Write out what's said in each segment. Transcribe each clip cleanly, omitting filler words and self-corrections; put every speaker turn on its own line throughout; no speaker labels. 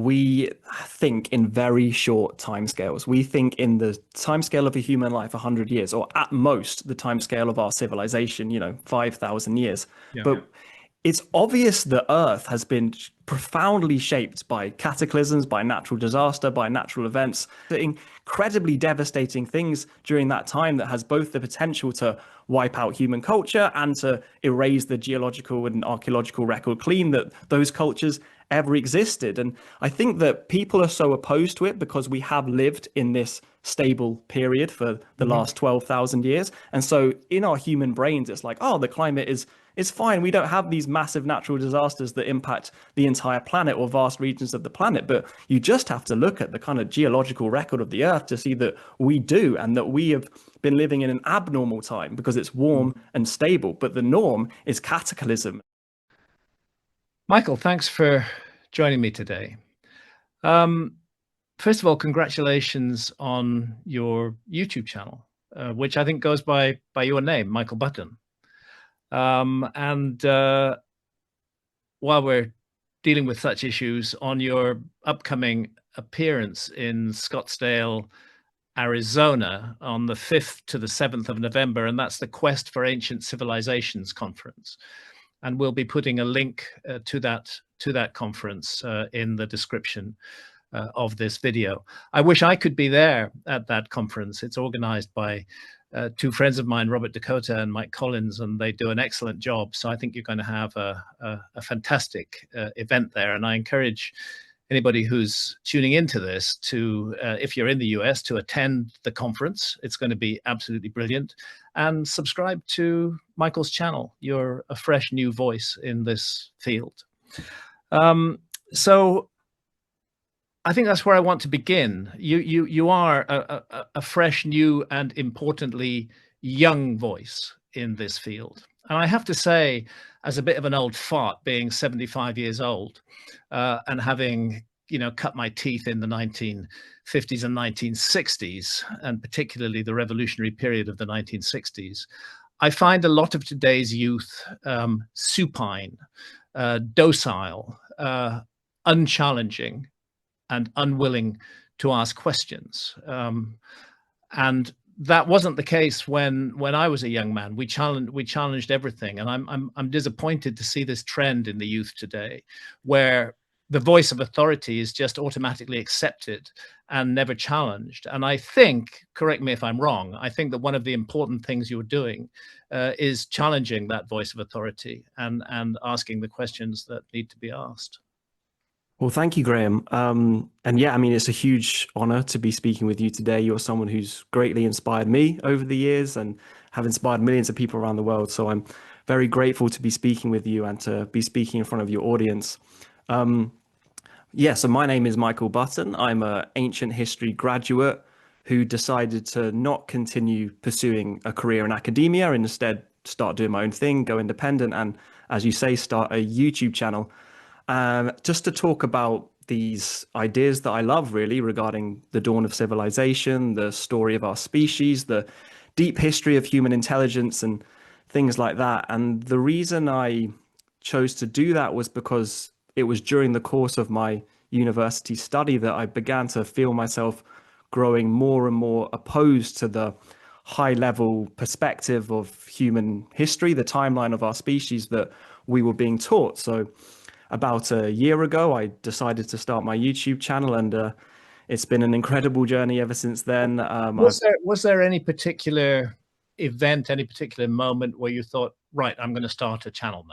we think in very short timescales. We think in the timescale of a human life, 100 years, or at most the timescale of our civilization, 5,000 years.
Yeah.
But it's obvious the Earth has been profoundly shaped by cataclysms, by natural disaster, by natural events, incredibly devastating things during that time that has both the potential to wipe out human culture and to erase the geological and archaeological record clean that those cultures ever existed. And I think that people are so opposed to it because we have lived in this stable period for the last 12,000 years. And so in our human brains, it's like, oh, the climate is fine. We don't have these massive natural disasters that impact the entire planet or vast regions of the planet. But you just have to look at the kind of geological record of the Earth to see that we do, and that we have been living in an abnormal time because it's warm and stable. But the norm is cataclysm.
Michael, thanks for joining me today. First of all, congratulations on your YouTube channel, which I think goes by your name, Michael Button. While we're dealing with such issues, on your upcoming appearance in Scottsdale, Arizona on the 5th to the 7th of November, and that's the Quest for Ancient Civilizations conference. And we'll be putting a link to that conference in the description of this video. I wish I could be there at that conference. It's organized by two friends of mine, Robert Dakota and Mike Collins, and they do an excellent job. So I think you're going to have a fantastic event there. And I encourage anybody who's tuning into this to, if you're in the US, to attend the conference. It's going to be absolutely brilliant. And subscribe to Michael's channel. You're a fresh new voice in this field. So I think that's where I want to begin. You are a fresh, new, and importantly, young voice in this field. And I have to say, as a bit of an old fart, being 75 years old, and having cut my teeth in the 1950s and 1960s, and particularly the revolutionary period of the 1960s, I find a lot of today's youth supine, docile, unchallenging, and unwilling to ask questions. And that wasn't the case when I was a young man. We challenged everything, and I'm disappointed to see this trend in the youth today, where the voice of authority is just automatically accepted and never challenged. And I think, correct me if I'm wrong, I think that one of the important things you're doing is challenging that voice of authority and asking the questions that need to be asked.
Well, thank you, Graham. And yeah, I mean, it's a huge honor to be speaking with you today. You're someone who's greatly inspired me over the years and have inspired millions of people around the world. So I'm very grateful to be speaking with you and to be speaking in front of your audience. So my name is Michael Button. I'm an ancient history graduate who decided to not continue pursuing a career in academia and instead start doing my own thing, go independent, and as you say, start a YouTube channel. Just to talk about these ideas that I love, really, regarding the dawn of civilization, the story of our species, the deep history of human intelligence and things like that. And the reason I chose to do that was because it was during the course of my university study that I began to feel myself growing more and more opposed to the high level perspective of human history, the timeline of our species that we were being taught. So about a year ago, I decided to start my YouTube channel, and it's been an incredible journey ever since then.
Was there any particular event, any particular moment where you thought, right, I'm going to start a channel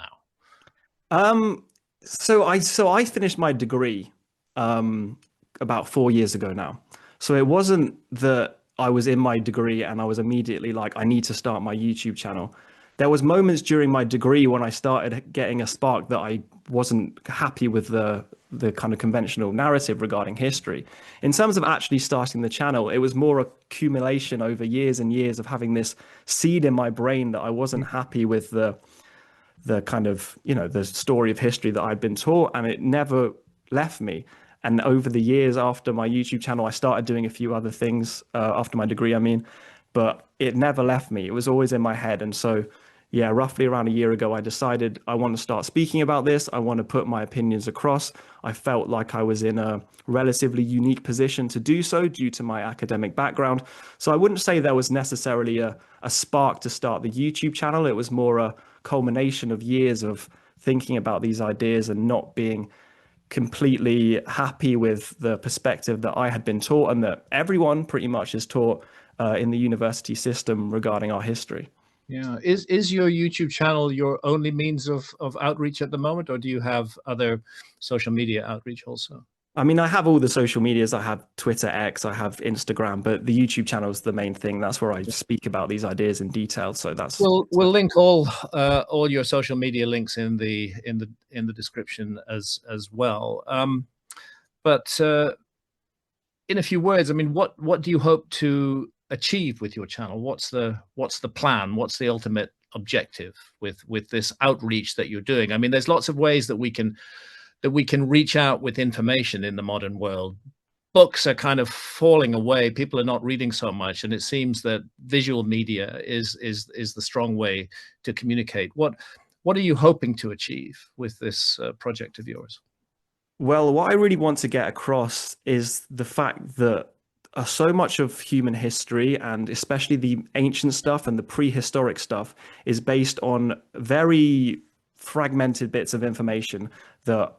now?
So I finished my degree about 4 years ago now. So it wasn't that I was in my degree and I was immediately like, I need to start my YouTube channel. There was moments during my degree when I started getting a spark that I wasn't happy with the kind of conventional narrative regarding history. In terms of actually starting the channel, it was more accumulation over years and years of having this seed in my brain that I wasn't happy with the kind of, the story of history that I'd been taught, and it never left me. And over the years after my YouTube channel, I started doing a few other things after my degree, but it never left me. It was always in my head. And so yeah, roughly around a year ago, I decided I want to start speaking about this. I want to put my opinions across. I felt like I was in a relatively unique position to do so due to my academic background. So I wouldn't say there was necessarily a spark to start the YouTube channel. It was more a culmination of years of thinking about these ideas and not being completely happy with the perspective that I had been taught and that everyone pretty much is taught in the university system regarding our history.
Yeah. Is your YouTube channel your only means of outreach at the moment, or do you have other social media outreach also?
I mean, I have all the social medias. I have Twitter, X, I have Instagram, but the YouTube channel is the main thing. That's where I speak about these ideas in detail. So
We'll link all your social media links in the description as well. But in a few words, I mean, what do you hope to achieve with your channel? What's the plan? What's the ultimate objective with this outreach that you're doing? I mean, there's lots of ways that we can reach out with information in the modern world. Books are kind of falling away. People are not reading so much, and it seems that visual media is the strong way to communicate. What are you hoping to achieve with this project of yours?
Well, what I really want to get across is the fact that so much of human history, and especially the ancient stuff and the prehistoric stuff, is based on very fragmented bits of information that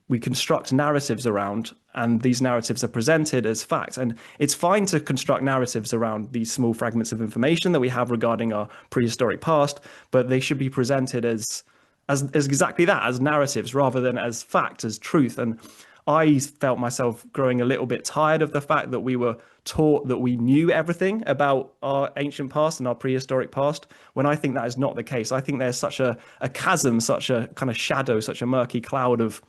we construct narratives around, and these narratives are presented as fact. And it's fine to construct narratives around these small fragments of information that we have regarding our prehistoric past, but they should be presented as exactly that, as narratives rather than as fact, as truth. And I felt myself growing a little bit tired of the fact that we were taught that we knew everything about our ancient past and our prehistoric past, when I think that is not the case. I think there's such a chasm, such a kind of shadow, such a murky cloud of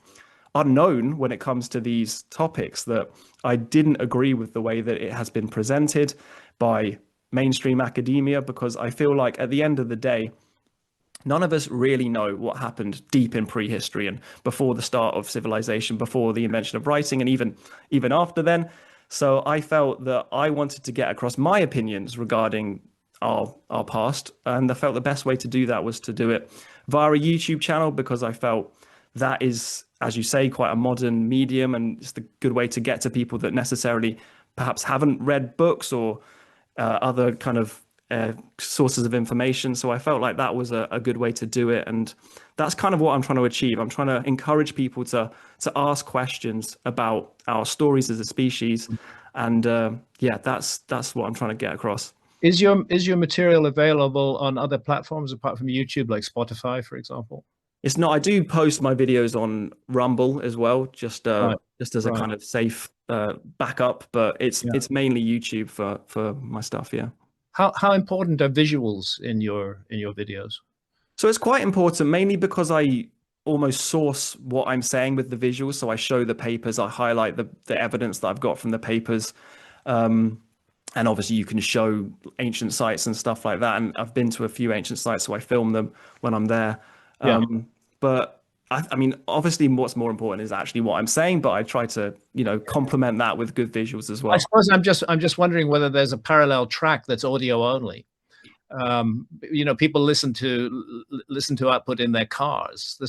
unknown when it comes to these topics, that I didn't agree with the way that it has been presented by mainstream academia, because I feel like at the end of the day, none of us really know what happened deep in prehistory and before the start of civilization, before the invention of writing, and even after then. So I felt that I wanted to get across my opinions regarding our past, and I felt the best way to do that was to do it via a YouTube channel, because I felt that is, as you say, quite a modern medium, and it's the good way to get to people that necessarily perhaps haven't read books or other kind of sources of information. So I felt like that was a good way to do it, and that's kind of what I'm trying to achieve. I'm trying to encourage people to ask questions about our stories as a species, and yeah, that's what I'm trying to get across.
Is your material available on other platforms apart from YouTube, like Spotify, for example?
It's not. I do post my videos on Rumble as well, just
Right,
just as a
right.
kind of safe backup, but
Yeah.
it's mainly YouTube for my stuff. Yeah.
How important are visuals in your videos?
So it's quite important, mainly because I almost source what I'm saying with the visuals. So I show the papers, I highlight the evidence that I've got from the papers. And obviously you can show ancient sites and stuff like that. And I've been to a few ancient sites, so I film them when I'm there.
Yeah.
But I mean, obviously what's more important is actually what I'm saying, but I try to, complement that with good visuals as
I
well.
suppose I'm just wondering whether there's a parallel track that's audio only. People listen to output in their cars.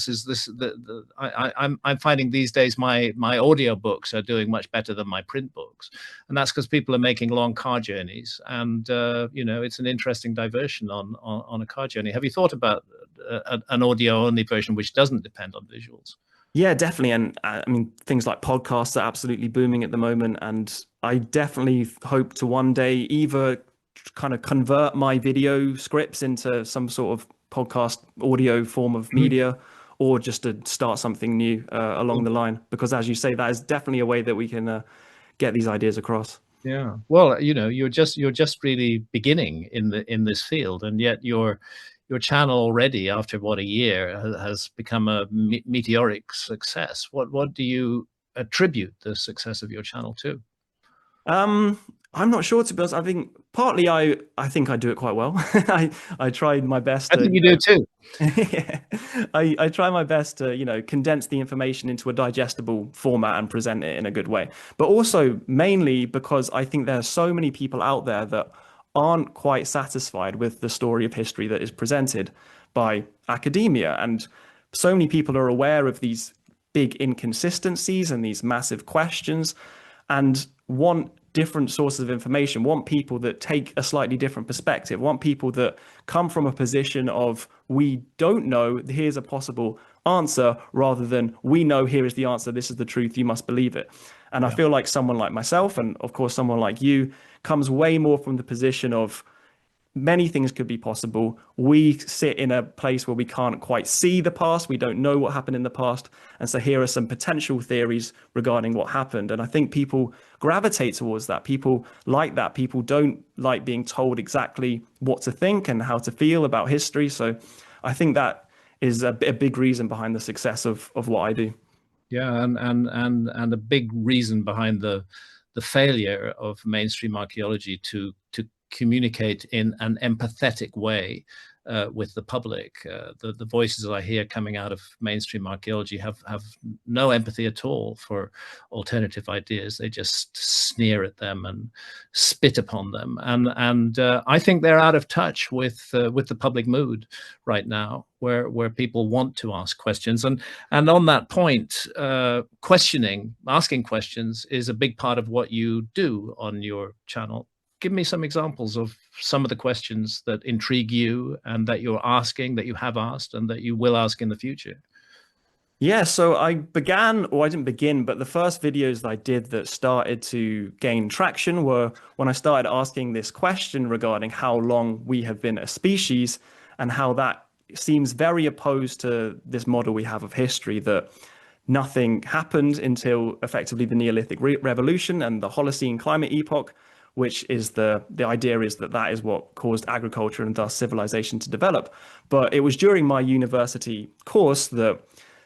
I'm finding these days my audio books are doing much better than my print books, and that's because people are making long car journeys, and it's an interesting diversion on a car journey. Have you thought about an audio only version which doesn't depend on visuals?
Yeah, definitely. And I mean, things like podcasts are absolutely booming at the moment. And I definitely hope to one day either kind of convert my video scripts into some sort of podcast audio form of media, or just to start something new along the line. Because as you say, that is definitely a way that we can get these ideas across.
Yeah. Well, you're just really beginning in this field, and yet your channel already, after what, a year, has become a meteoric success. What do you attribute the success of your channel to?
I'm not sure, to be honest. I think partly I think I do it quite well. I tried my best
I
to,
think you do too.
yeah, I try my best to, condense the information into a digestible format and present it in a good way. But also mainly because I think there are so many people out there that aren't quite satisfied with the story of history that is presented by academia. And so many people are aware of these big inconsistencies and these massive questions and want different sources of information, want people that take a slightly different perspective, want people that come from a position of, we don't know, here's a possible answer, rather than, we know, here is the answer, this is the truth, you must believe it. And I feel like someone like myself, and of course someone like you, comes way more from the position of, many things could be possible. We sit in a place where we can't quite see the past. We don't know what happened in the past. And so here are some potential theories regarding what happened. And I think people gravitate towards that. People like that. People don't like being told exactly what to think and how to feel about history. So I think that is a big reason behind the success of what I do.
Yeah, and a big reason behind the failure of mainstream archaeology to communicate in an empathetic way with the public. The voices that I hear coming out of mainstream archaeology have no empathy at all for alternative ideas. They just sneer at them and spit upon them. And I think they're out of touch with the public mood right now, where people want to ask questions. And on that point, asking questions is a big part of what you do on your channel. Give me some examples of some of the questions that intrigue you and that you're asking, that you have asked, and that you will ask in the future.
Yeah, so I began, or I didn't begin, but the first videos that I did that started to gain traction were when I started asking this question regarding how long we have been a species, and how that seems very opposed to this model we have of history, that nothing happened until effectively the Neolithic Revolution and the Holocene climate epoch, which is the idea is that that is what caused agriculture and thus civilization to develop. But it was during my university course that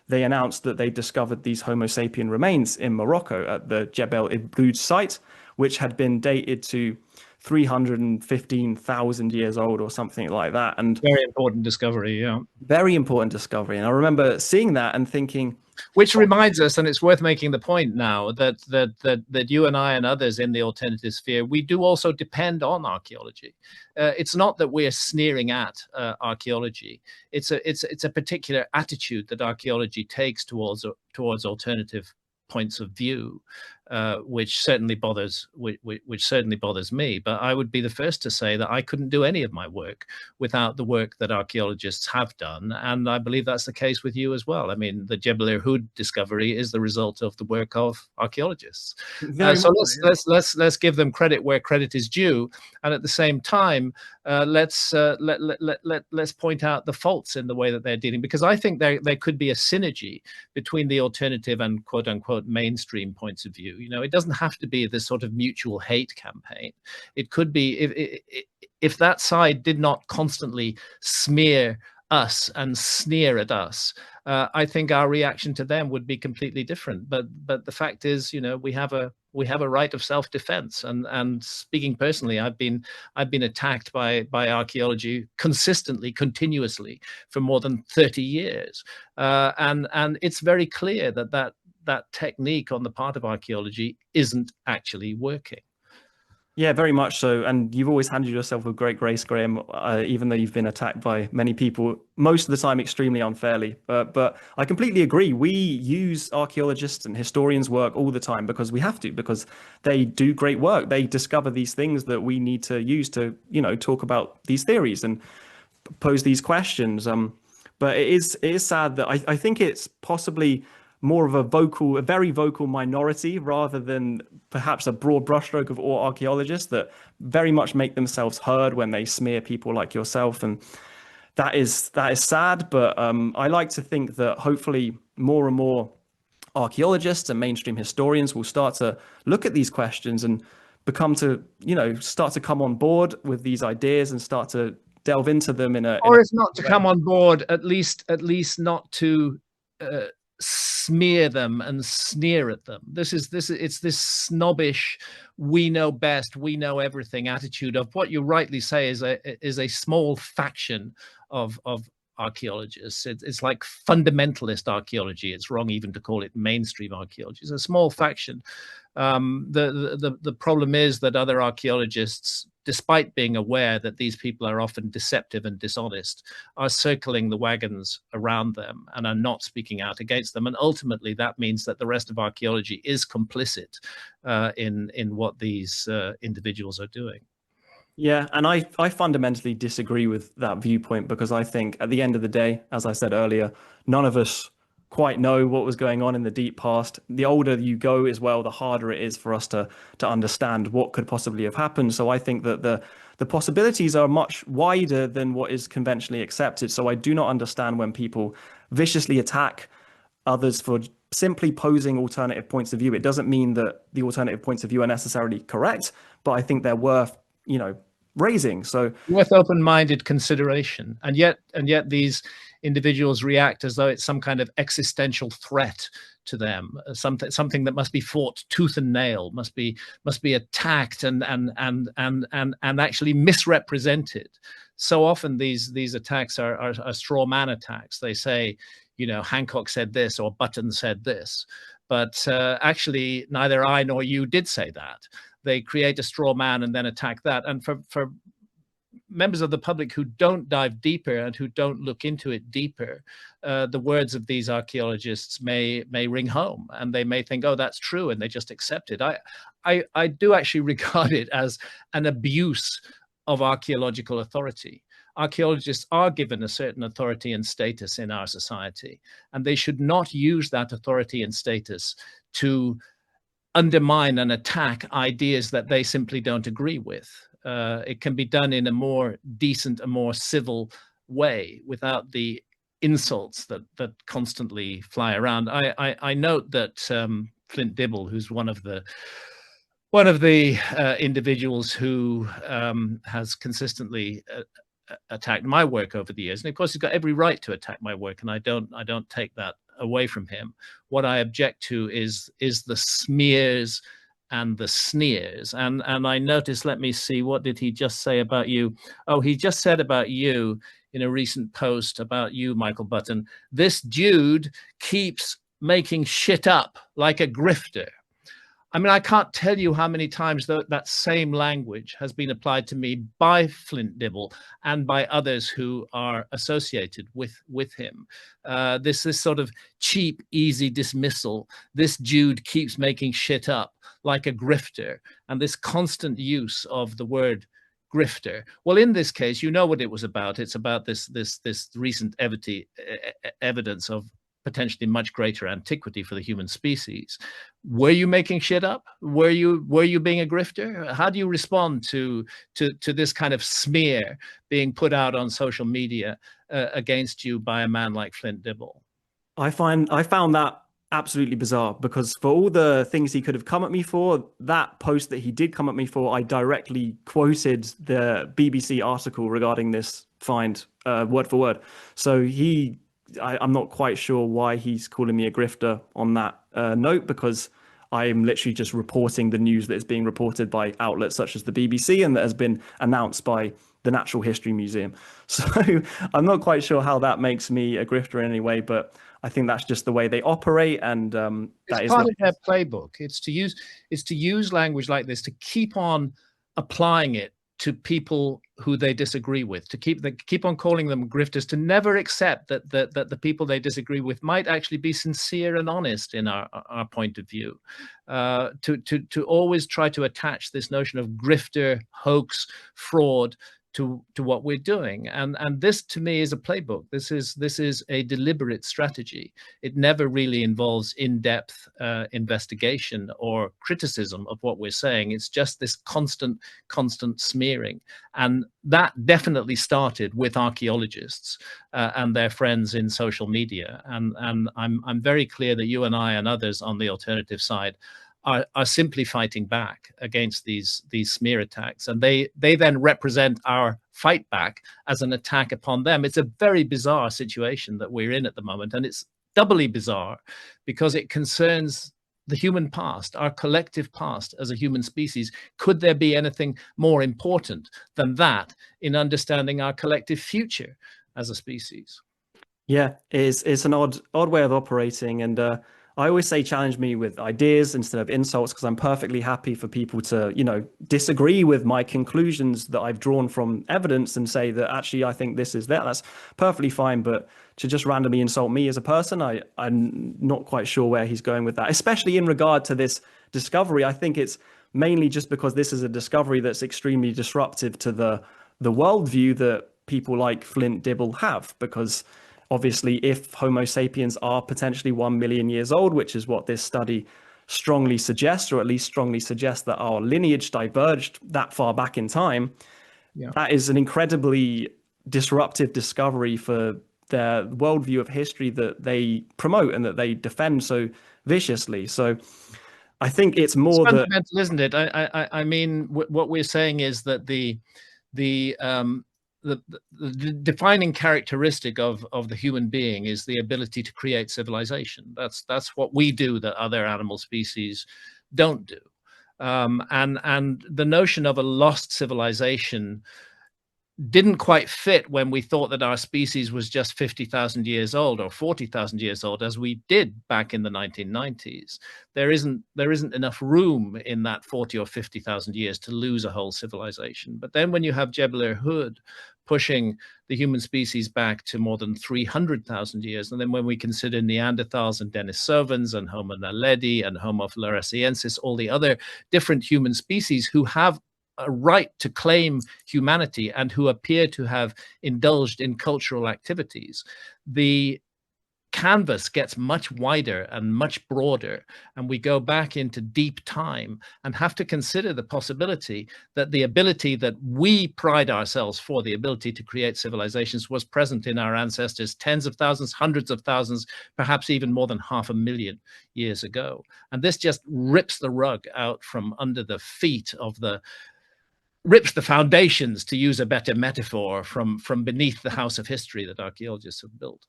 they announced that they discovered these Homo sapien remains in Morocco at the Jebel Ibroud site, which had been dated to 315,000 years old or something like that. And
Very important discovery, yeah.
very important discovery. And I remember seeing that and thinking,
which reminds us, and it's worth making the point now, that you and I and others in the alternative sphere, we do also depend on archaeology. It's not that we're sneering at archaeology. It's a particular attitude that archaeology takes towards alternative points of view, which certainly bothers me. But I would be the first to say that I couldn't do any of my work without the work that archaeologists have done, and I believe that's the case with you as well. I mean, the Jebel Irhoud discovery is the result of the work of archaeologists. So let's give them credit where credit is due, and at the same time, let's point out the faults in the way that they're dealing, because I think there could be a synergy between the alternative and quote unquote mainstream points of view. You know, it doesn't have to be this sort of mutual hate campaign. It could be, if that side did not constantly smear us and sneer at us, I think our reaction to them would be completely different. But the fact is, you know, we have a right of self-defense. And speaking personally, I've been attacked by archaeology consistently, continuously for more than 30 years. And it's very clear that technique on the part of archaeology isn't actually working.
Yeah, very much so. And you've always handled yourself with great grace, Graham, even though you've been attacked by many people, most of the time extremely unfairly. But I completely agree. We use archaeologists and historians' work all the time because we have to, because they do great work. They discover these things that we need to use to, you know, talk about these theories and pose these questions. But it is sad that I think it's possibly more of a very vocal minority, rather than perhaps a broad brushstroke of all archaeologists that very much make themselves heard when they smear people like yourself. And that is sad. But I like to think that hopefully more and more archaeologists and mainstream historians will start to look at these questions and start to come on board with these ideas and start to delve into them
or if not to come on board, at least not to smear them and sneer at them. It's this snobbish, we know best, we know everything attitude of what you rightly say is a small faction of archaeologists. It's like fundamentalist archaeology. It's wrong even to call it mainstream archaeology. It's a small faction. The problem is that other archaeologists despite being aware that these people are often deceptive and dishonest, are circling the wagons around them and are not speaking out against them. And ultimately, that means that the rest of archaeology is complicit in what these individuals are doing.
Yeah, and I fundamentally disagree with that viewpoint because I think at the end of the day, as I said earlier, none of us quite know what was going on in the deep past. The older you go as well, the harder it is for us to understand what could possibly have happened. So I think that the possibilities are much wider than what is conventionally accepted. So I do not understand when people viciously attack others for simply posing alternative points of view. It doesn't mean that the alternative points of view are necessarily correct, but I think they're worth, raising. So
worth open-minded consideration. And yet these individuals react as though it's some kind of existential threat to them, something that must be fought tooth and nail, must be attacked and actually misrepresented. So often these attacks are straw man attacks. They say, Hancock said this or Button said this, but actually neither I nor you did say that. They create a straw man and then attack that. And for members of the public who don't dive deeper and who don't look into it deeper, the words of these archaeologists may ring home, and they may think, oh, that's true, and they just accept it. I do actually regard it as an abuse of archaeological authority. Archaeologists are given a certain authority and status in our society, and they should not use that authority and status to undermine and attack ideas that they simply don't agree with. It can be done in a more decent, a more civil way without the insults that constantly fly around. I note that Flint Dibble, who's one of the individuals who has consistently attacked my work over the years, and of course he's got every right to attack my work, and I don't take that away from him. What I object to is the smears and the sneers. And I noticed, let me see, what did he just say about you? Oh, he just said about you in a recent post about you, Michael Button, this dude keeps making shit up like a grifter. I mean, I can't tell you how many times that same language has been applied to me by Flint Dibble and by others who are associated with him. This sort of cheap, easy dismissal. This Jude keeps making shit up like a grifter, and this constant use of the word grifter. Well, in this case, you know what it was about. It's about this recent evidence of potentially much greater antiquity for the human species. Were you making shit up? Were you being a grifter? How do you respond to this kind of smear being put out on social media against you by a man like Flint Dibble?
I found that absolutely bizarre, because for all the things he could have come at me for, that post that he did come at me for, I directly quoted the BBC article regarding this find word for word. So I'm not quite sure why he's calling me a grifter on that note, because I'm literally just reporting the news that is being reported by outlets such as the BBC and that has been announced by the Natural History Museum. So I'm not quite sure how that makes me a grifter in any way, but I think that's just the way they operate, and that is
part of their playbook. It's to use language like this to keep on applying it to people who they disagree with, to keep on calling them grifters, to never accept that the people they disagree with might actually be sincere and honest in our point of view, to always try to attach this notion of grifter, hoax, fraud to what we're doing. And this to me is a playbook. This is a deliberate strategy. It never really involves in-depth investigation or criticism of what we're saying. It's just this constant smearing. And that definitely started with archaeologists and their friends in social media. And I'm very clear that you and I and others on the alternative side are simply fighting back against these smear attacks, and they then represent our fight back as an attack upon them. It's a very bizarre situation that we're in at the moment, and it's doubly bizarre because it concerns the human past, our collective past as a human species. Could there be anything more important than that in understanding our collective future as a species?
Yeah, it's an odd way of operating, and I always say challenge me with ideas instead of insults because I'm perfectly happy for people to, disagree with my conclusions that I've drawn from evidence and say that actually I think this is that. That's perfectly fine. But to just randomly insult me as a person, I'm not quite sure where he's going with that, especially in regard to this discovery. I think it's mainly just because this is a discovery that's extremely disruptive to the worldview that people like Flint Dibble have, because obviously, if Homo sapiens are potentially 1 million years old, which is what this study strongly suggests, or at least strongly suggests that our lineage diverged that far back in time,
Yeah.
that is an incredibly disruptive discovery for their worldview of history that they promote and that they defend so viciously. So I think it's
It's
more that
fundamental, isn't it? I mean, what we're saying is that the the defining characteristic of the human being is the ability to create civilization. That's what we do that other animal species don't do. And the notion of a lost civilization didn't quite fit when we thought that our species was just 50,000 years old or 40,000 years old, as we did back in the 1990s. There isn't enough room in that 40 or 50,000 years to lose a whole civilization. But then when you have Jebel Hood pushing the human species back to more than 300,000 years, and then when we consider Neanderthals and Denisovans and Homo naledi and Homo floresiensis, all the other different human species who have a right to claim humanity and who appear to have indulged in cultural activities, the canvas gets much wider and much broader, and we go back into deep time and have to consider the possibility that the ability that we pride ourselves for, the ability to create civilizations, was present in our ancestors tens of thousands, hundreds of thousands, perhaps even more than 500,000 years ago. And this just rips the rug out from under the feet of rips the foundations, to use a better metaphor, from beneath the house of history that archaeologists have built.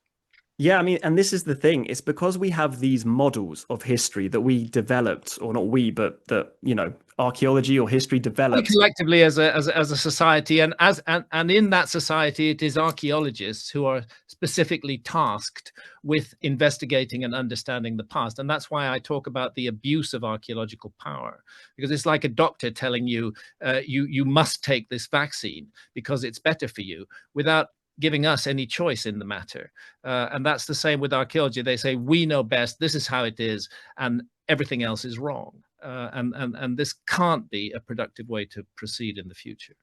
Yeah, I mean, and this is the thing. It's because we have these models of history that we developed, or not we, but that, archaeology or history
We
developed.
collectively as a society, and in that society, it is archaeologists who are specifically tasked with investigating and understanding the past. And that's why I talk about the abuse of archaeological power, because it's like a doctor telling you, you must take this vaccine because it's better for you, without giving us any choice in the matter. And that's the same with archaeology. They say, we know best, this is how it is, and everything else is wrong. And this can't be a productive way to proceed in the future.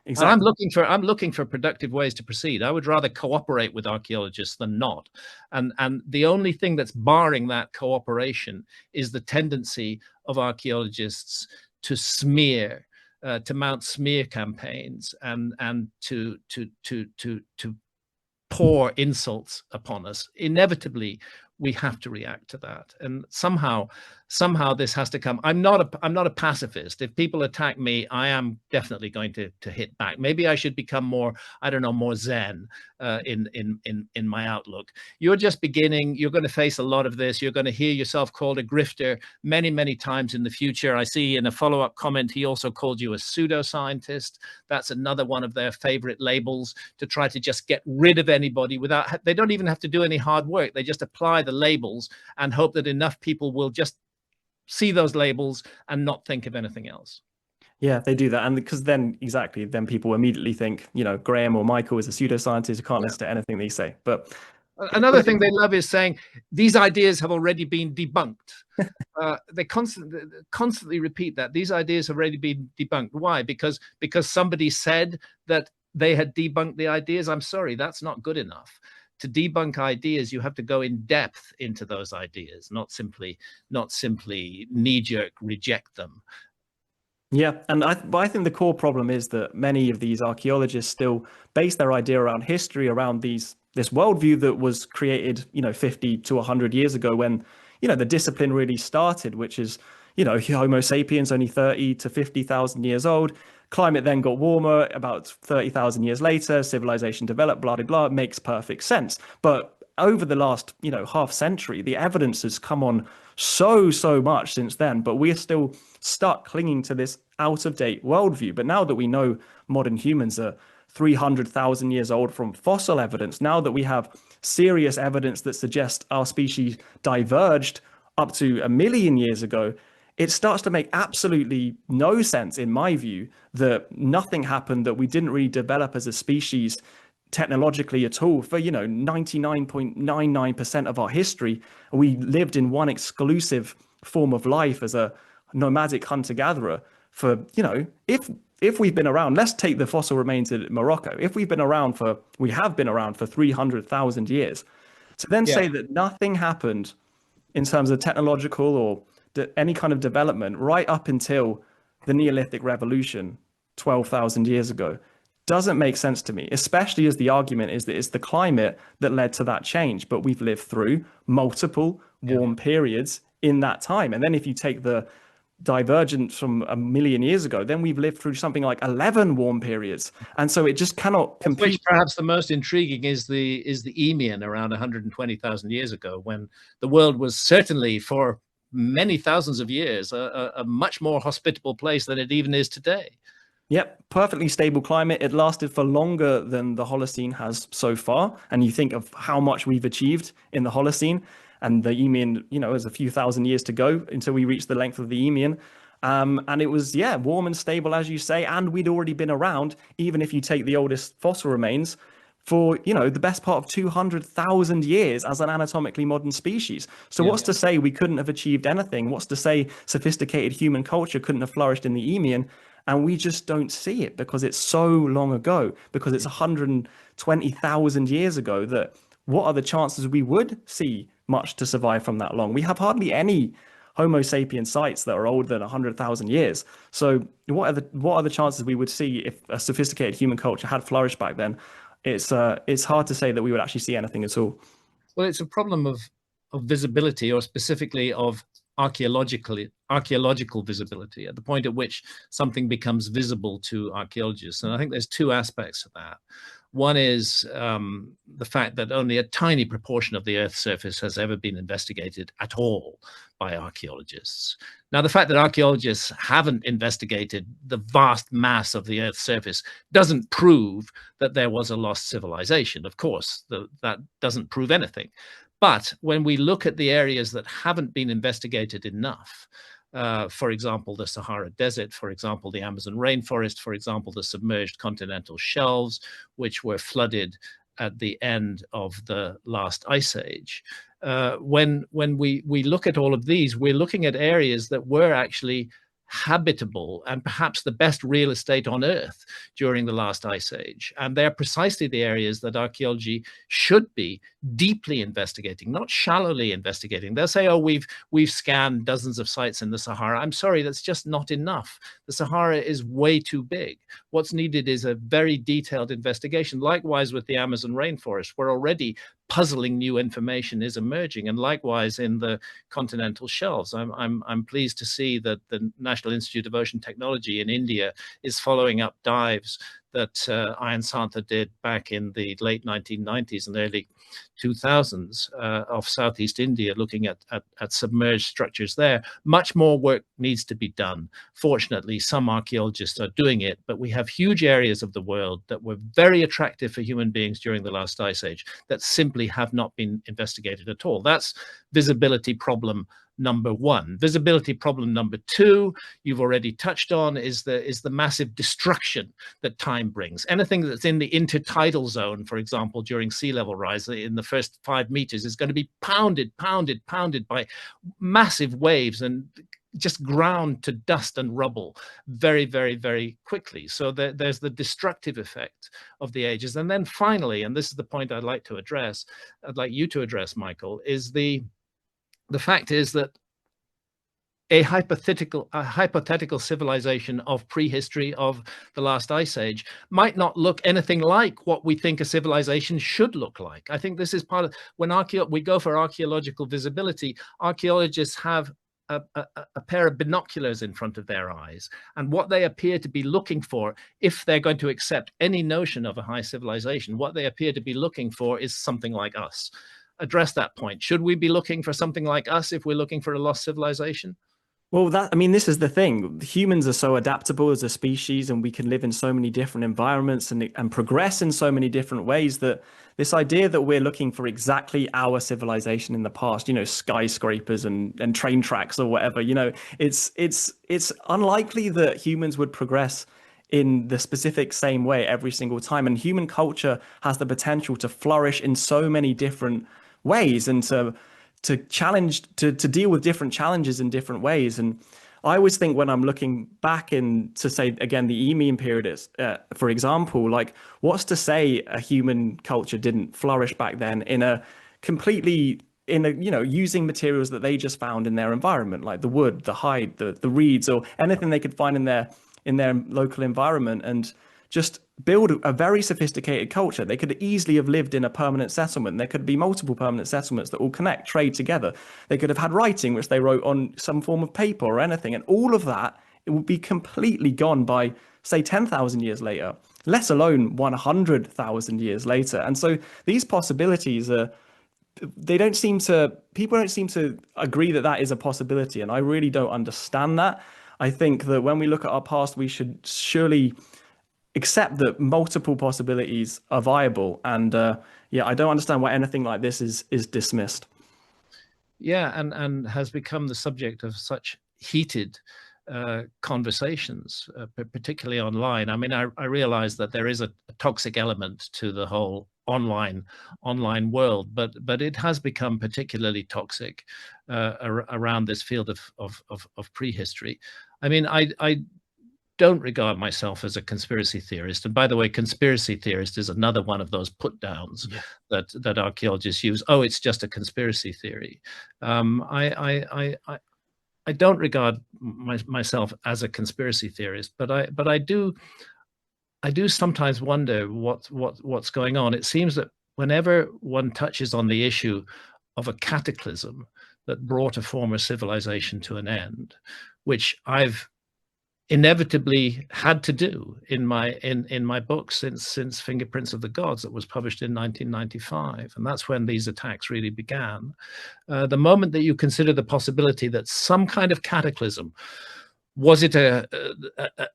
And
Exactly.
I'm looking for productive ways to proceed. I would rather cooperate with archaeologists than not. And the only thing that's barring that cooperation is the tendency of archaeologists to smear, to mount smear campaigns, and to pour insults upon us. Inevitably, we have to react to that, and somehow this has to come. I'm not a pacifist. If people attack me, I am definitely going to hit back. Maybe I should become more, I don't know, more zen in my outlook. You're just beginning. You're going to face a lot of this. You're going to hear yourself called a grifter many times in the future. I see in a follow-up comment he also called you a pseudoscientist. That's another one of their favorite labels, to try to just get rid of anybody without, they don't even have to do any hard work. They just apply the labels and hope that enough people will just see those labels and not think of anything else.
Yeah, they do that. And because then people immediately think, Graham or Michael is a pseudoscientist who can't
Yeah.
listen to anything they say. But
another thing they love is saying these ideas have already been debunked. They constantly repeat that these ideas have already been debunked. Why? Because somebody said that they had debunked the ideas. I'm sorry, that's not good enough. To debunk ideas, you have to go in depth into those ideas, not simply knee-jerk reject them.
yeah, and I think the core problem is that many of these archaeologists still base their idea around history, around this worldview that was created, 50 to 100 years ago, when, the discipline really started, which is, Homo sapiens only 30 to 50,000 years old. Climate then got warmer about 30,000 years later. Civilization developed, blah, blah, blah. It makes perfect sense. But over the last, half century, the evidence has come on so much since then. But we're still stuck clinging to this out of date worldview. But now that we know modern humans are 300,000 years old from fossil evidence, now that we have serious evidence that suggests our species diverged up to 1 million years ago, it starts to make absolutely no sense, in my view, that nothing happened, that we didn't really develop as a species technologically at all for 99.99% of our history. We lived in one exclusive form of life as a nomadic hunter-gatherer for, if we've been around, let's take the fossil remains in Morocco. If we have been around for 300,000 years, to then
Yeah.
say that nothing happened in terms of technological or any kind of development right up until the Neolithic Revolution 12,000 years ago doesn't make sense to me, especially as the argument is that it's the climate that led to that change. But we've lived through multiple warm periods in that time. And then if you take the divergence from 1 million years ago, then we've lived through something like 11 warm periods. And so it just cannot compute.
Which perhaps the most intriguing is the Eemian around 120,000 years ago, when the world was certainly for many thousands of years a much more hospitable place than it even is today.
Yep, perfectly stable climate. It lasted for longer than the Holocene has so far. And you think of how much we've achieved in the Holocene, and the Eemian, there's a few thousand years to go until we reach the length of the Eemian. And it was, warm and stable, as you say. And we'd already been around, even if you take the oldest fossil remains, for, the best part of 200,000 years as an anatomically modern species. So what's to say we couldn't have achieved anything? What's to say sophisticated human culture couldn't have flourished in the Eemian? And we just don't see it because it's so long ago, because it's 120,000 years ago. That what are the chances we would see much to survive from that long? We have hardly any Homo sapien sites that are older than 100,000 years. So what are the chances we would see if a sophisticated human culture had flourished back then? It's hard to say that we would actually see anything at all.
Well, it's a problem of visibility, or specifically of archaeological visibility, at the point at which something becomes visible to archaeologists. And I think there's two aspects of that. One is the fact that only a tiny proportion of the Earth's surface has ever been investigated at all by archaeologists. Now, the fact that archaeologists haven't investigated the vast mass of the Earth's surface doesn't prove that there was a lost civilization. Of course, that doesn't prove anything. But when we look at the areas that haven't been investigated enough, for example, the Sahara Desert, for example, the Amazon rainforest, for example, the submerged continental shelves, which were flooded at the end of the last ice age. When we look at all of these, we're looking at areas that were actually habitable and perhaps the best real estate on Earth during the last ice age. And they're precisely the areas that archaeology should be deeply investigating, not shallowly investigating. They'll say, oh, we've scanned dozens of sites in the Sahara. I'm sorry, that's just not enough. The Sahara is way too big. What's needed is a very detailed investigation. Likewise with the Amazon rainforest, where already puzzling new information is emerging, and likewise in the continental shelves. I'm pleased to see that the National Institute of Ocean Technology in India is following up dives that Ayan Santha did back in the late 1990s and early 2000s off Southeast India, looking at submerged structures there. Much more work needs to be done. Fortunately, some archaeologists are doing it, but we have huge areas of the world that were very attractive for human beings during the last ice age that simply have not been investigated at all. That's visibility problem number one. Visibility problem number two, you've already touched on, is the massive destruction that time brings. Anything that's in the intertidal zone, for example, during sea level rise in the first 5 meters is going to be pounded by massive waves and just ground to dust and rubble very, very, very quickly. So there's the destructive effect of the ages. And then finally, and this is the point I'd like you to address, Michael, is the fact is that a hypothetical civilization of prehistory of the last ice age might not look anything like what we think a civilization should look like. I think this is part of when we go for archaeological visibility. Archaeologists have a pair of binoculars in front of their eyes, and what they appear to be looking for, if they're going to accept any notion of a high civilization, what they appear to be looking for is something like us. Address that point. Should we be looking for something like us if we're looking for a lost civilization?
Well, I mean, this is the thing. Humans are so adaptable as a species, and we can live in so many different environments and progress in so many different ways that this idea that we're looking for exactly our civilization in the past, skyscrapers and train tracks or whatever, it's unlikely that humans would progress in the specific same way every single time. And human culture has the potential to flourish in so many different ways and to deal with different challenges in different ways. And I always think when I'm looking back in to say again the E-mean period is, for example, like what's to say a human culture didn't flourish back then in a completely in a using materials that they just found in their environment, like the wood, the hide, the reeds, or anything they could find in their local environment, and just build a very sophisticated culture. They could easily have lived in a permanent settlement. There could be multiple permanent settlements that all connect, trade together. They could have had writing, which they wrote on some form of paper or anything. And all of that, it would be completely gone by, say, 10,000 years later, let alone 100,000 years later. And so these possibilities are, people don't seem to agree that that is a possibility. And I really don't understand that. I think that when we look at our past, we should surely accept that multiple possibilities are viable. And yeah, I don't understand why anything like this is dismissed.
Yeah, and has become the subject of such heated conversations, particularly online. I mean, I realize that there is a toxic element to the whole online world, but it has become particularly toxic around this field of prehistory. I mean, I don't regard myself as a conspiracy theorist. And by the way, conspiracy theorist is another one of those put downs that archaeologists use. Oh, it's just a conspiracy theory. I don't regard myself as a conspiracy theorist, but I do sometimes wonder what's going on. It seems that whenever one touches on the issue of a cataclysm that brought a former civilization to an end, which I've inevitably had to do in my book since Fingerprints of the Gods, that was published in 1995, and that's when these attacks really began. The moment that you consider the possibility that some kind of cataclysm, was it an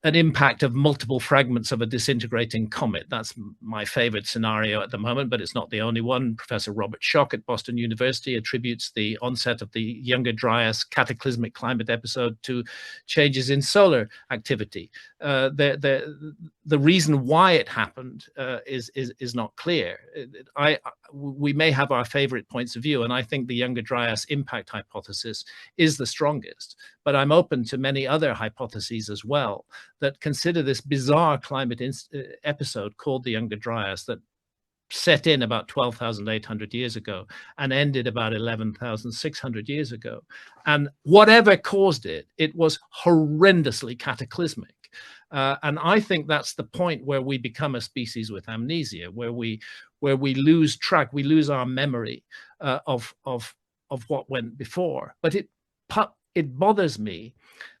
impact of multiple fragments of a disintegrating comet? That's my favorite scenario at the moment, but it's not the only one. Professor Robert Schoch at Boston University attributes the onset of the Younger Dryas cataclysmic climate episode to changes in solar activity. The reason why it happened is not clear. We may have our favorite points of view, and I think the Younger Dryas impact hypothesis is the strongest. But I'm open to many other hypotheses as well that consider this bizarre climate episode called the Younger Dryas that set in about 12,800 years ago and ended about 11,600 years ago. And whatever caused it, it was horrendously cataclysmic. And I think that's the point where we become a species with amnesia, where we lose track, we lose our memory of what went before. But it bothers me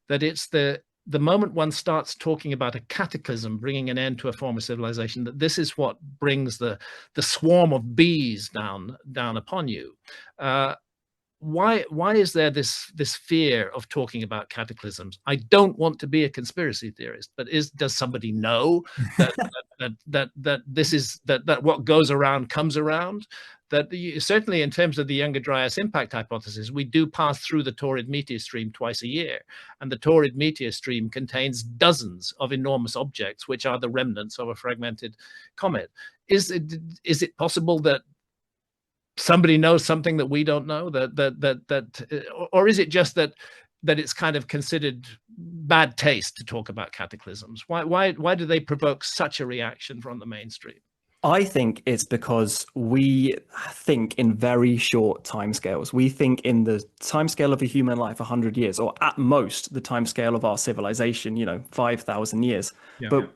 that it's the moment one starts talking about a cataclysm bringing an end to a former civilization, that this is what brings the swarm of bees down upon you. Why is there this fear of talking about cataclysms? I don't want to be a conspiracy theorist, but does somebody know that this is that what goes around comes around? That certainly in terms of the Younger Dryas impact hypothesis, we do pass through the Taurid meteor stream twice a year, and the Taurid meteor stream contains dozens of enormous objects, which are the remnants of a fragmented comet. Is it possible that somebody knows something that we don't know, or is it just that it's kind of considered bad taste to talk about cataclysms? Why do they provoke such a reaction from the mainstream?
I think it's because we think in very short timescales. We think in the timescale of a human life, 100 years, or at most the timescale of our civilization, 5,000 years.
Yeah.
But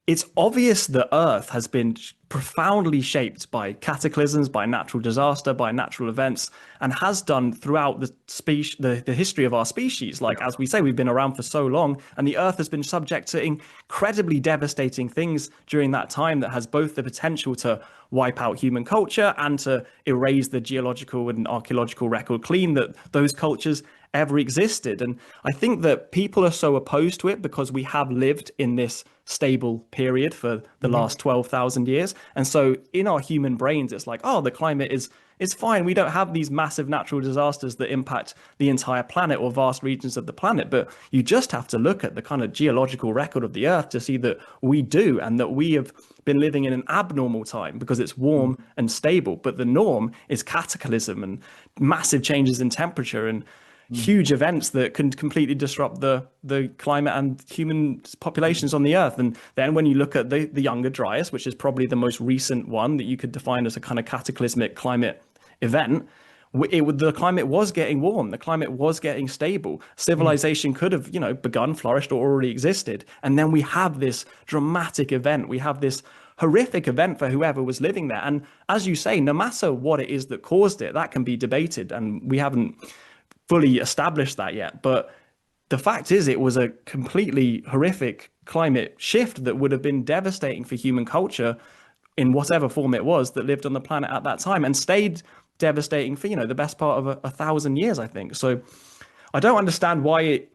it's obvious the Earth has been profoundly shaped by cataclysms, by natural disaster, by natural events, and has done throughout the history of our species. Like, as we say, we've been around for so long, and the Earth has been subject to incredibly devastating things during that time that has both the potential to wipe out human culture and to erase the geological and archaeological record clean that those cultures ever existed. And I think that people are so opposed to it because we have lived in this stable period for the last 12,000 years. And so in our human brains, it's like, oh, the climate is fine. We don't have these massive natural disasters that impact the entire planet or vast regions of the planet. But you just have to look at the kind of geological record of the Earth to see that we do, and that we have been living in an abnormal time because it's warm and stable. But the norm is cataclysm and massive changes in temperature and huge events that can completely disrupt the climate and human populations on the Earth. And then when you look at the Younger Dryas, which is probably the most recent one that you could define as a kind of cataclysmic climate event, the climate was getting warm, the climate was getting stable, civilization could have, begun, flourished, or already existed. And then we have this dramatic event, we have this horrific event for whoever was living there. And as you say, no matter what it is that caused it, that can be debated, and we haven't fully established that yet. But the fact is, it was a completely horrific climate shift that would have been devastating for human culture in whatever form it was that lived on the planet at that time, and stayed devastating for, the best part of 1,000 years, I think. So I don't understand why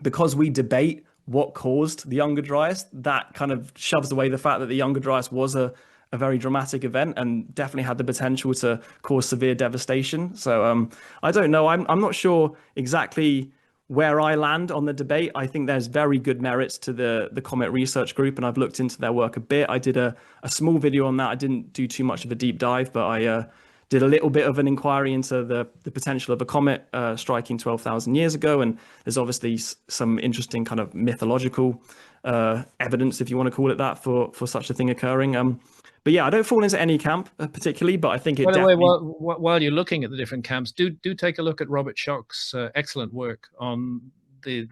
because we debate what caused the Younger Dryas, that kind of shoves away the fact that the Younger Dryas was a very dramatic event and definitely had the potential to cause severe devastation. So I don't know. I'm not sure exactly where I land on the debate. I think there's very good merits to the Comet Research Group, and I've looked into their work a bit. I did a small video on that. I didn't do too much of a deep dive, but I did a little bit of an inquiry into the potential of a comet striking 12,000 years ago. And there's obviously some interesting kind of mythological evidence, if you want to call it that, for such a thing occurring. But yeah, I don't fall into any camp particularly, but I think it
definitely... By the
way,
while you're looking at the different camps, do take a look at Robert Schoch's excellent work on the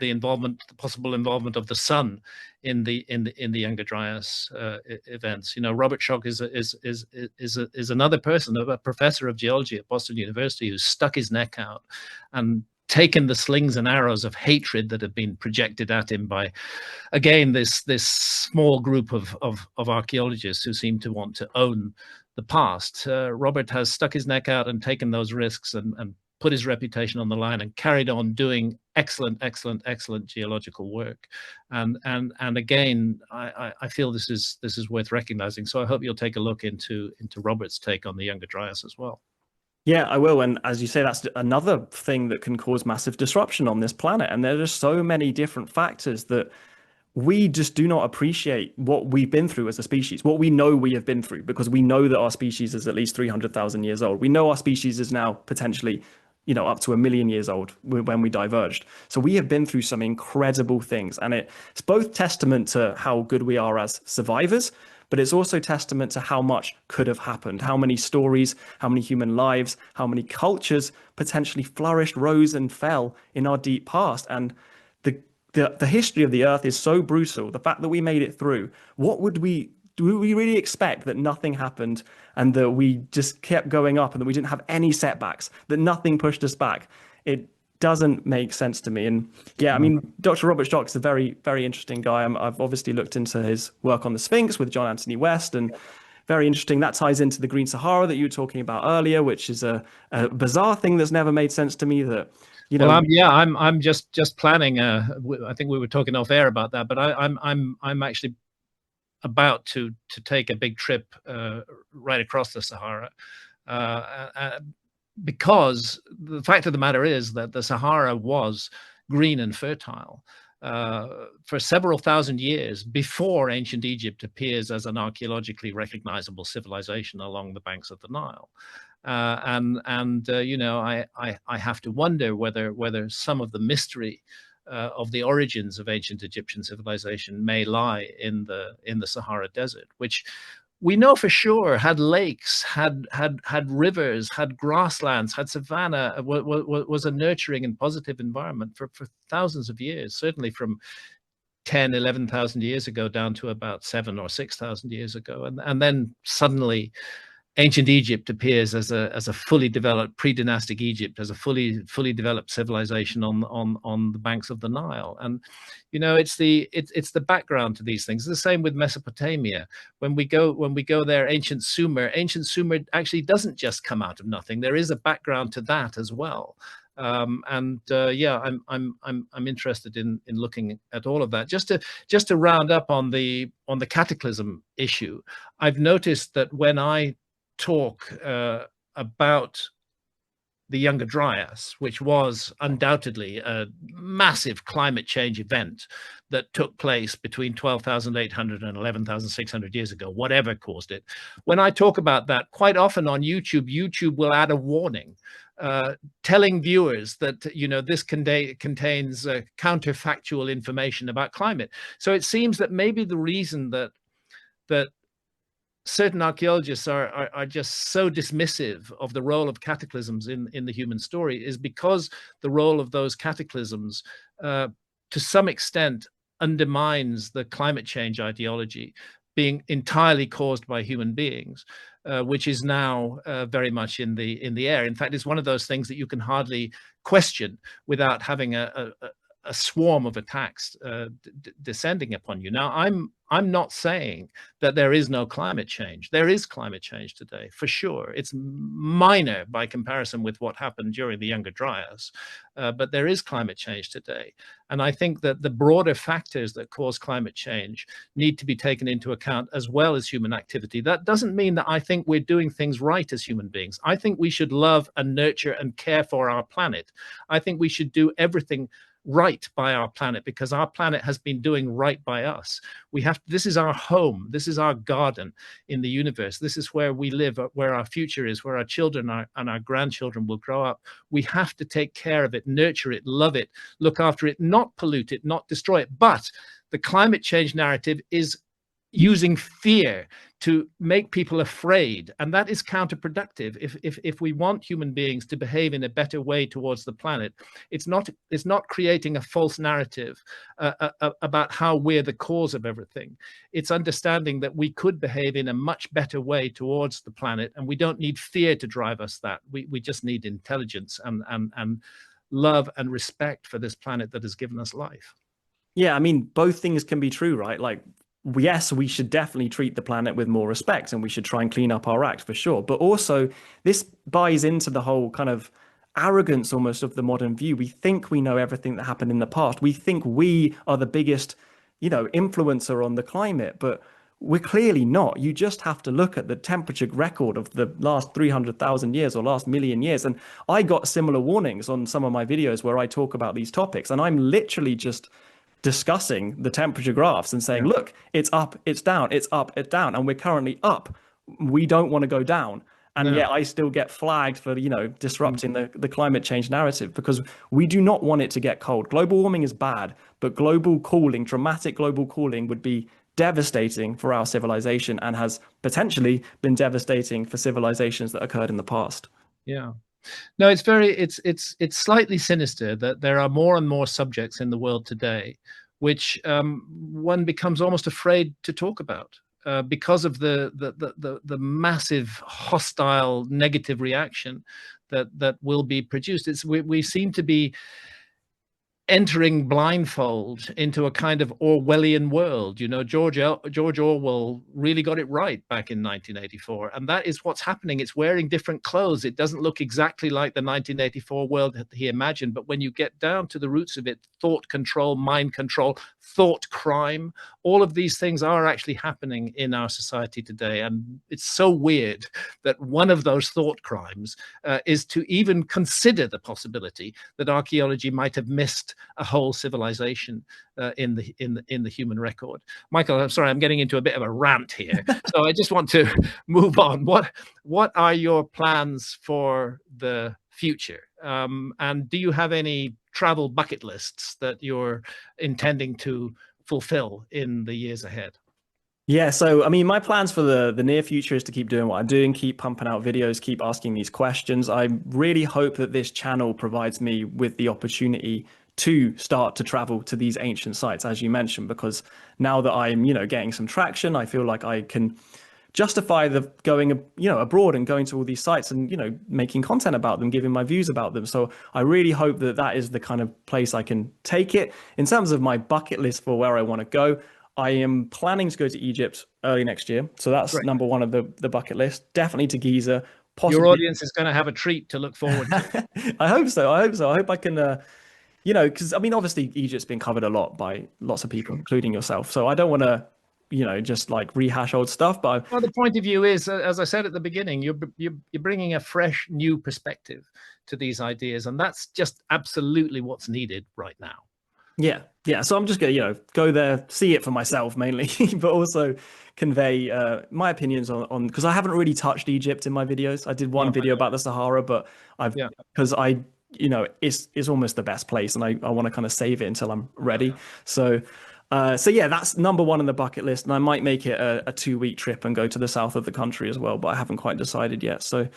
possible involvement of the sun in the Younger Dryas events. Robert Schoch is another person, a professor of geology at Boston University, who's stuck his neck out and taken the slings and arrows of hatred that have been projected at him by, again, this small group of archaeologists who seem to want to own the past. Robert has stuck his neck out and taken those risks and put his reputation on the line and carried on doing excellent geological work. And again, I feel this is worth recognizing. So I hope you'll take a look into Robert's take on the Younger Dryas as well.
Yeah, I will. And as you say, that's another thing that can cause massive disruption on this planet. And there are just so many different factors that we just do not appreciate what we've been through as a species, what we know we have been through, because we know that our species is at least 300,000 years old. We know our species is now potentially, up to 1 million years old when we diverged. So we have been through some incredible things. And it's both testament to how good we are as survivors, but it's also testament to how much could have happened, how many stories, how many human lives, how many cultures potentially flourished, rose, and fell in our deep past. And the history of the Earth is so brutal. The fact that we made it through, do we really expect that nothing happened and that we just kept going up and that we didn't have any setbacks, that nothing pushed us back? It doesn't make sense to me. And yeah, I mean, Dr. Robert Schoch is a very, very interesting guy. I've obviously looked into his work on the Sphinx with John Anthony West, and very interesting. That ties into the Green Sahara that you were talking about earlier, which is a bizarre thing that's never made sense to me. That
well, I'm just planning. I think we were talking off air about that, but I'm actually about to take a big trip right across the Sahara. Because the fact of the matter is that the Sahara was green and fertile for several thousand years before ancient Egypt appears as an archaeologically recognizable civilization along the banks of the Nile. I have to wonder whether some of the mystery of the origins of ancient Egyptian civilization may lie in the Sahara Desert, which we know for sure had lakes, had rivers, had grasslands, had savanna, was a nurturing and positive environment for thousands of years, certainly from 10, 11,000 years ago down to about 7,000 or 6,000 years ago. And then suddenly ancient Egypt appears as a fully developed pre-dynastic Egypt, as a fully developed civilization on the banks of the Nile. And it's the background to these things. It's the same with Mesopotamia. When we go there, ancient Sumer actually doesn't just come out of nothing. There is a background to that as well. Yeah, I'm interested in looking at all of that. Just to round up on the cataclysm issue, I've noticed that when I talk about the Younger Dryas, which was undoubtedly a massive climate change event that took place between 12,800 and 11,600 years ago, whatever caused it. When I talk about that, quite often on YouTube will add a warning telling viewers that this contains counterfactual information about climate. So it seems that maybe the reason that certain archaeologists are just so dismissive of the role of cataclysms in the human story is because the role of those cataclysms to some extent undermines the climate change ideology being entirely caused by human beings, which is now very much in the air. In fact, it's one of those things that you can hardly question without having a swarm of attacks descending upon you. Now, I'm not saying that there is no climate change. There is climate change today, for sure. It's minor by comparison with what happened during the Younger Dryas, but there is climate change today. And I think that the broader factors that cause climate change need to be taken into account as well as human activity. That doesn't mean that I think we're doing things right as human beings. I think we should love and nurture and care for our planet. I think we should do everything right by our planet because our planet has been doing right by us. This is our home. This is our garden in the universe. This is where we live, where our future is, where our children and our grandchildren will grow up. We have to take care of it, nurture it, love it, look after it, not pollute it, not destroy it. But the climate change narrative is using fear to make people afraid, and that is counterproductive. If we want human beings to behave in a better way towards the planet, it's not creating a false narrative about how we're the cause of everything. It's understanding that we could behave in a much better way towards the planet, and we don't need fear to drive us that. We just need intelligence and love and respect for this planet that has given us life.
Yeah, I mean, both things can be true, right? Like, yes, we should definitely treat the planet with more respect and we should try and clean up our act for sure. But also, this buys into the whole kind of arrogance almost of the modern view. We think we know everything that happened in the past. We think we are the biggest, influencer on the climate, but we're clearly not. You just have to look at the temperature record of the last 300,000 years or last million years. And I got similar warnings on some of my videos where I talk about these topics, and I'm literally just discussing the temperature graphs and saying, look, it's up, it's down, it's up, it's down, and we're currently up. We don't want to go down. And yet I still get flagged for, disrupting the climate change narrative because we do not want it to get cold. Global warming is bad, but global cooling, dramatic global cooling would be devastating for our civilization and has potentially been devastating for civilizations that occurred in the past.
Yeah. No, it's slightly sinister that there are more and more subjects in the world today, which one becomes almost afraid to talk about because of the massive hostile negative reaction that will be produced. We seem to be entering blindfold into a kind of Orwellian world. George Orwell really got it right back in 1984, and that is what's happening. It's wearing different clothes. It doesn't look exactly like the 1984 world that he imagined, but when you get down to the roots of it, thought control, mind control, thought crime, all of these things are actually happening in our society today. And it's so weird that one of those thought crimes is to even consider the possibility that archaeology might have missed a whole civilization in the human record. Michael, I'm sorry, I'm getting into a bit of a rant here, so I just want to move on. What are your plans for the future? And do you have any travel bucket lists that you're intending to fulfill in the years ahead?
Yeah, so I mean, my plans for the near future is to keep doing what I'm doing, keep pumping out videos, keep asking these questions. I really hope that this channel provides me with the opportunity to start to travel to these ancient sites, as you mentioned, because now that I'm, getting some traction, I feel like I can justify the going, abroad and going to all these sites and, making content about them, giving my views about them. So I really hope that that is the kind of place I can take it. In terms of my bucket list for where I want to go, I am planning to go to Egypt early next year. So that's
Great.
number one of the bucket list. Definitely to Giza,
Your
possibly.
audience is going to have a treat to look forward to.
I hope so. I hope so. I hope I can, because I mean, obviously Egypt's been covered a lot by lots of people,
Sure.
including yourself. So I don't want to, just like rehash old stuff. But
Well, the point of view is, as I said at the beginning, you're bringing a fresh, new perspective to these ideas, and that's just absolutely what's needed right now.
yeah. So I'm just gonna, go there, see it for myself mainly, but also convey my opinions on because I haven't really touched Egypt in my videos. I did one video about the Sahara, but because it's almost the best place, and I want to kind of save it until I'm ready. So yeah, that's number one on the bucket list, and I might make it a 2-week trip and go to the south of the country as well, but I haven't quite decided yet. So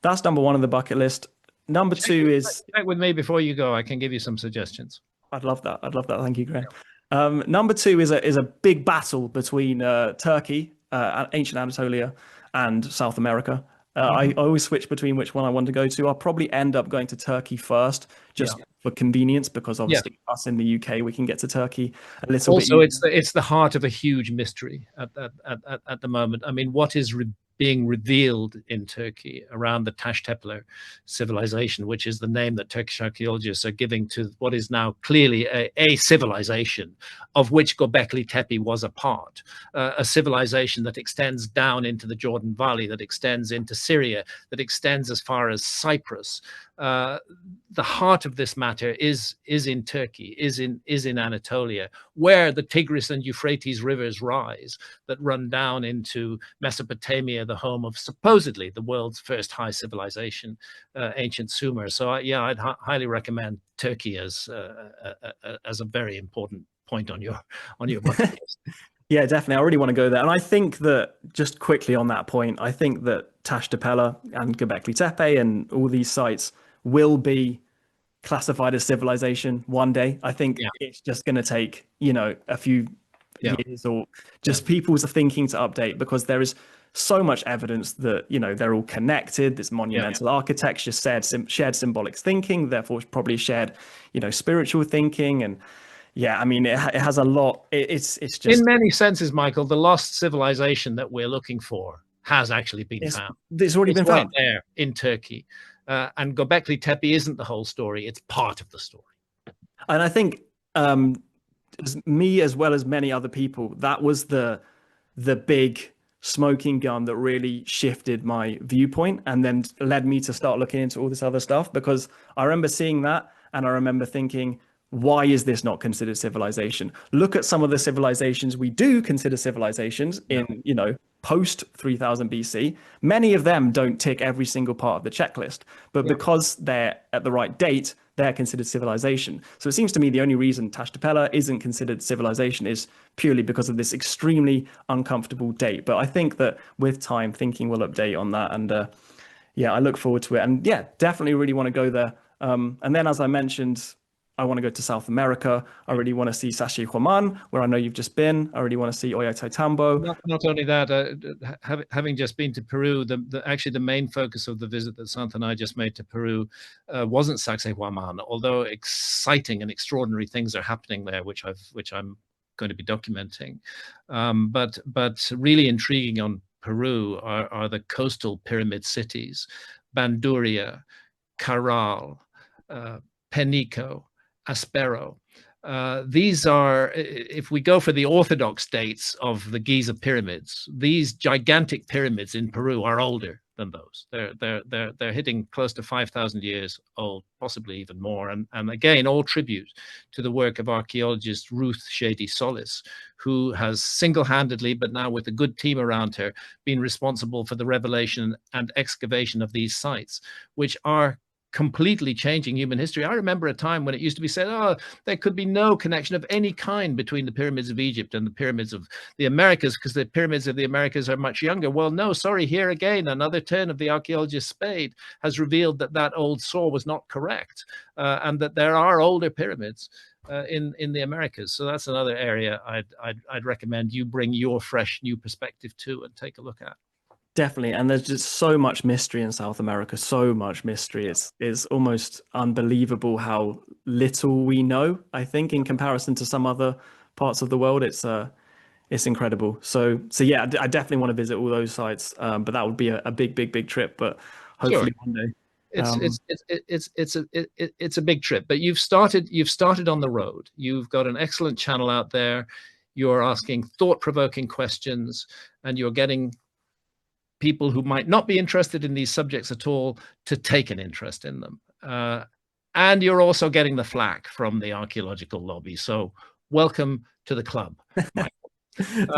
that's number one on the bucket list. Number two is
Check with me before you go. I can give you some suggestions.
I'd love that. I'd love that. Thank you, Graham. Number two is a big battle between Turkey, ancient Anatolia, and South America. I always switch between which one I want to go to. I'll probably end up going to Turkey first, just for convenience, because obviously us in the UK, we can get to Turkey a little bit.
Also, it's the heart of a huge mystery at the moment. I mean, what is being revealed in Turkey around the Taştepeler civilization, which is the name that Turkish archaeologists are giving to what is now clearly a civilization of which Göbekli Tepe was a part, a civilization that extends down into the Jordan Valley, that extends into Syria, that extends as far as Cyprus. The heart of this matter is in Turkey, is in Anatolia, where the Tigris and Euphrates rivers rise, that run down into Mesopotamia, the home of supposedly the world's first high civilization, ancient Sumer. So I'd highly recommend Turkey as a very important point on your bucket list.
Yeah, definitely. I really want to go there. And I think that, just quickly on that point, I think that Taştepeler and Göbekli Tepe and all these sites will be classified as civilization one day. I think it's just going to take, a few years or just people's thinking to update, because there is so much evidence that, they're all connected. This monumental architecture, shared symbolic thinking, therefore probably shared, spiritual thinking. And yeah, I mean, it has a lot. It's just,
in many senses, Michael, the lost civilization that we're looking for has actually been found.
It's already been found
there in Turkey. And Göbekli Tepe isn't the whole story. It's part of the story.
And I think me, as well as many other people, that was the big smoking gun that really shifted my viewpoint and then led me to start looking into all this other stuff, because I remember seeing that and I remember thinking, why is this not considered civilization? Look at some of the civilizations we do consider civilizations in, post 3000 BC. Many of them don't tick every single part of the checklist, but because they're at the right date, they're considered civilization. So it seems to me the only reason Taştepeler isn't considered civilization is purely because of this extremely uncomfortable date. But I think that with time, thinking will update on that. And I look forward to it. And yeah, definitely really want to go there. And then, as I mentioned, I want to go to South America. I really want to see Sacsayhuaman, where I know you've just been. I really want to see Ollantaytambo.
Not only that, having just been to Peru, actually the main focus of the visit that Sant and I just made to Peru wasn't Sacsayhuaman, although exciting and extraordinary things are happening there, which I'm going to be documenting. But really intriguing on Peru are the coastal pyramid cities, Banduria, Caral, Penico, Aspero. These are, if we go for the orthodox dates of the Giza pyramids, these gigantic pyramids in Peru are older than those. They're hitting close to 5,000 years old, possibly even more. And again, all tribute to the work of archaeologist Ruth Shady Solis, who has single-handedly, but now with a good team around her, been responsible for the revelation and excavation of these sites, which are completely changing human history. I remember a time when it used to be said, oh, there could be no connection of any kind between the pyramids of Egypt and the pyramids of the Americas, because the pyramids of the Americas are much younger. Well, no, sorry, here again, another turn of the archaeologist's spade has revealed that that old saw was not correct, and that there are older pyramids in the Americas. So that's another area I'd recommend you bring your fresh new perspective to and take a look at.
Definitely. And there's just so much mystery in South America, so much mystery. It's almost unbelievable how little we know, I think, in comparison to some other parts of the world. It's incredible. So yeah, I definitely want to visit all those sites. But that would be a big, big, big trip, but
Sure.
hopefully one day.
It's
Um,
it's it's a big trip, but you've started on the road. You've got an excellent channel out there. You're asking thought-provoking questions, and you're getting people who might not be interested in these subjects at all to take an interest in them. And you're also getting the flack from the archaeological lobby. So welcome to the club, Mike.
thank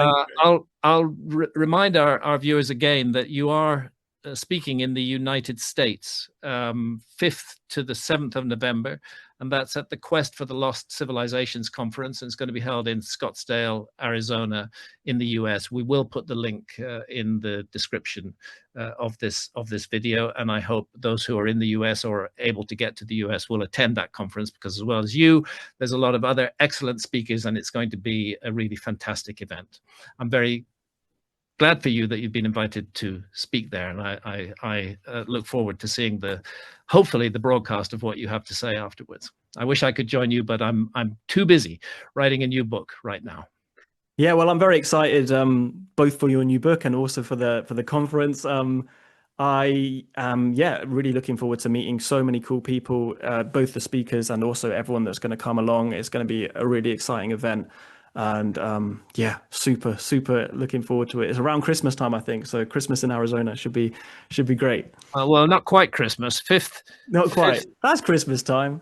I'll remind our viewers again that you are speaking in the United States, 5th to the 7th of November, and that's at the Quest for the Lost Civilizations Conference, and it's going to be held in Scottsdale, Arizona, in the US. We will put the link in the description of this video, and I hope those who are in the US or able to get to the US will attend that conference, because as well as you, there's a lot of other excellent speakers, and it's going to be a really fantastic event. I'm very glad for you that you've been invited to speak there, and I look forward to seeing hopefully the broadcast of what you have to say afterwards. I wish I could join you, but I'm too busy writing a new book right now.
Yeah, well, I'm very excited, both for your new book and also for the conference. I am, yeah, really looking forward to meeting so many cool people, both the speakers and also everyone that's going to come along. It's going to be a really exciting event. And yeah, super, super looking forward to it. It's around Christmas time, I think. So Christmas in Arizona should be great.
Well, not quite Christmas. Fifth,
Not quite. That's Christmas time.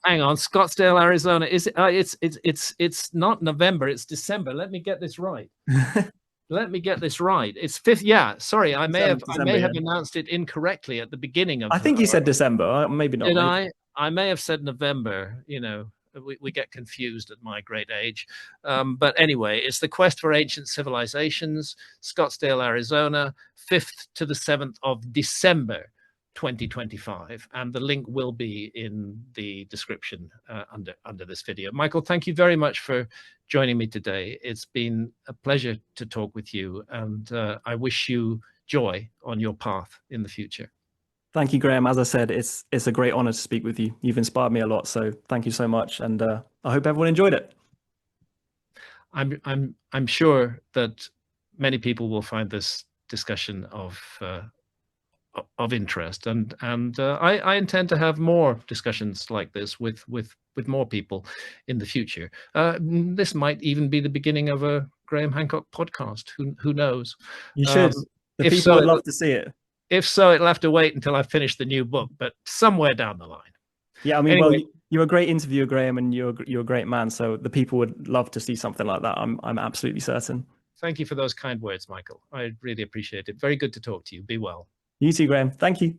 hang on, Scottsdale, Arizona. Is it? It's not November. It's December. Let me get this right. Let me get this right. It's 5th. Yeah, sorry, I may have
December,
announced it incorrectly at the beginning of.
I think you said December, maybe not.
Did I? I may have said November. You know, we get confused at my great age. But anyway, it's the Quest for Ancient Civilizations, Scottsdale, Arizona, 5th to the 7th of December, 2025, and the link will be in the description under this video. Michael, thank you very much for joining me today. It's been a pleasure to talk with you, and I wish you joy on your path in the future.
Thank you, Graham. As I said, it's a great honor to speak with you. You've inspired me a lot, so thank you so much, and I hope everyone enjoyed it.
I'm sure that many people will find this discussion of interest, and I intend to have more discussions like this with more people in the future. This might even be the beginning of a Graham Hancock podcast. Who knows?
You should. The people
so,
would love to see it.
If so, it'll have to wait until I finish the new book, but somewhere down the line.
Yeah, I mean, anyway, well, you're a great interviewer, Graham, and you're a great man. So the people would love to see something like that. I'm absolutely certain.
Thank you for those kind words, Michael. I really appreciate it. Very good to talk to you. Be well.
You too, Graham. Thank you.